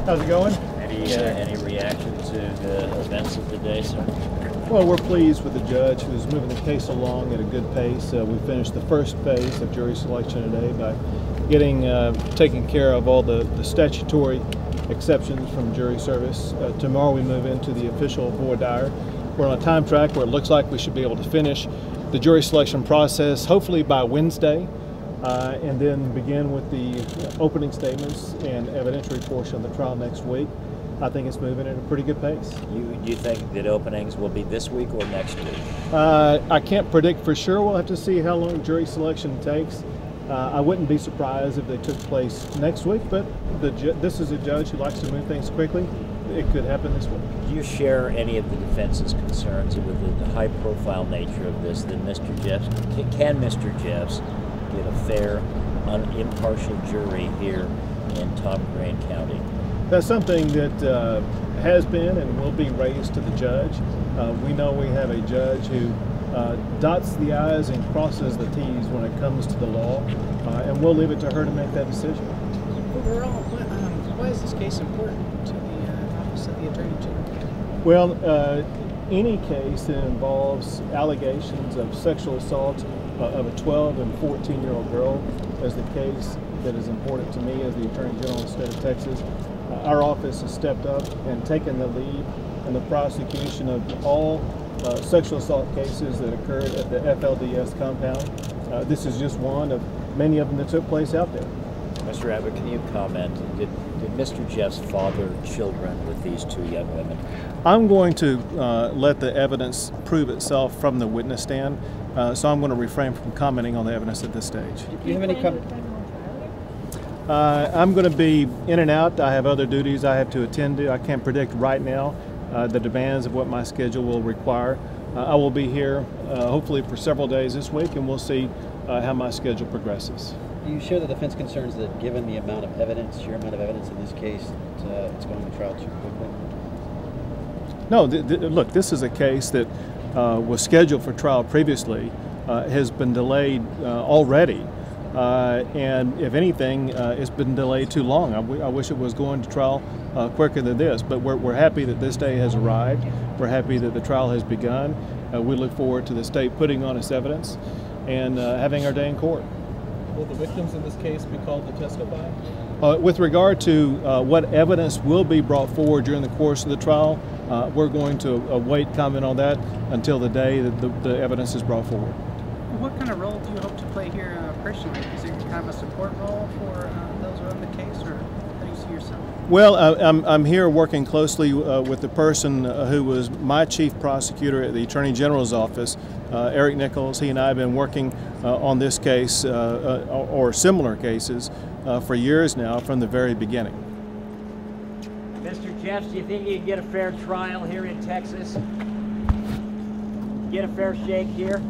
How's it going? Any reaction to the events of the day, sir? Well, we're pleased with the judge who's moving the case along at a good pace. We finished the first phase of jury selection today by taking care of all the statutory exceptions from jury service. Tomorrow we move into the official voir dire. We're on a time track where it looks like we should be able to finish the jury selection process hopefully by Wednesday, and then begin with the opening statements and evidentiary portion of the trial next week. I think it's moving at a pretty good pace. Do you think that openings will be this week or next week? I can't predict for sure. We'll have to see how long jury selection takes. I wouldn't be surprised if they took place next week, but this is a judge who likes to move things quickly. It could happen this week. Do you share any of the defense's concerns with the high-profile nature of this? That can Mr. Jeffs get a fair, impartial jury here in Tom Green County? That's something that has been and will be raised to the judge. We know we have a judge who dots the I's and crosses the T's when it comes to the law, and we'll leave it to her to make that decision. Overall, why is this case important to the Office of the Attorney General? Well, any case that involves allegations of sexual assault of a 12 and 14-year-old girl is the case that is important to me as the Attorney General of the state of Texas. Our office has stepped up and taken the lead in the prosecution of all sexual assault cases that occurred at the FLDS compound. This is just one of many of them that took place out there. Mr. Abbott, can you comment? Did Mr. Jeffs father children with these two young women? I'm going to let the evidence prove itself from the witness stand, so I'm going to refrain from commenting on the evidence at this stage. Do you have any comment? I'm going to be in and out. I have other duties I have to attend to. I can't predict right now the demands of what my schedule will require. I will be here hopefully for several days this week, and we'll see how my schedule progresses. Do you share the defense concerns that given the amount of evidence, sheer amount of evidence in this case, it's going to trial too quickly? No, look, this is a case that was scheduled for trial previously, has been delayed already. And if anything, it's been delayed too long. I wish it was going to trial quicker than this, but we're happy that this day has arrived. We're happy that the trial has begun. We look forward to the state putting on its evidence and having our day in court. Will the victims in this case be called to testify? With regard to what evidence will be brought forward during the course of the trial, we're going to await comment on that until the day that the evidence is brought forward. What kind of role do you hope to play here personally? Is it kind of a support role for those who are in the case, or how do you see yourself? Well, I'm here working closely with the person who was my chief prosecutor at the Attorney General's office, Eric Nichols. He and I have been working on this case or similar cases for years now from the very beginning. Mr. Jeffs, do you think you can get a fair trial here in Texas? Get a fair shake here?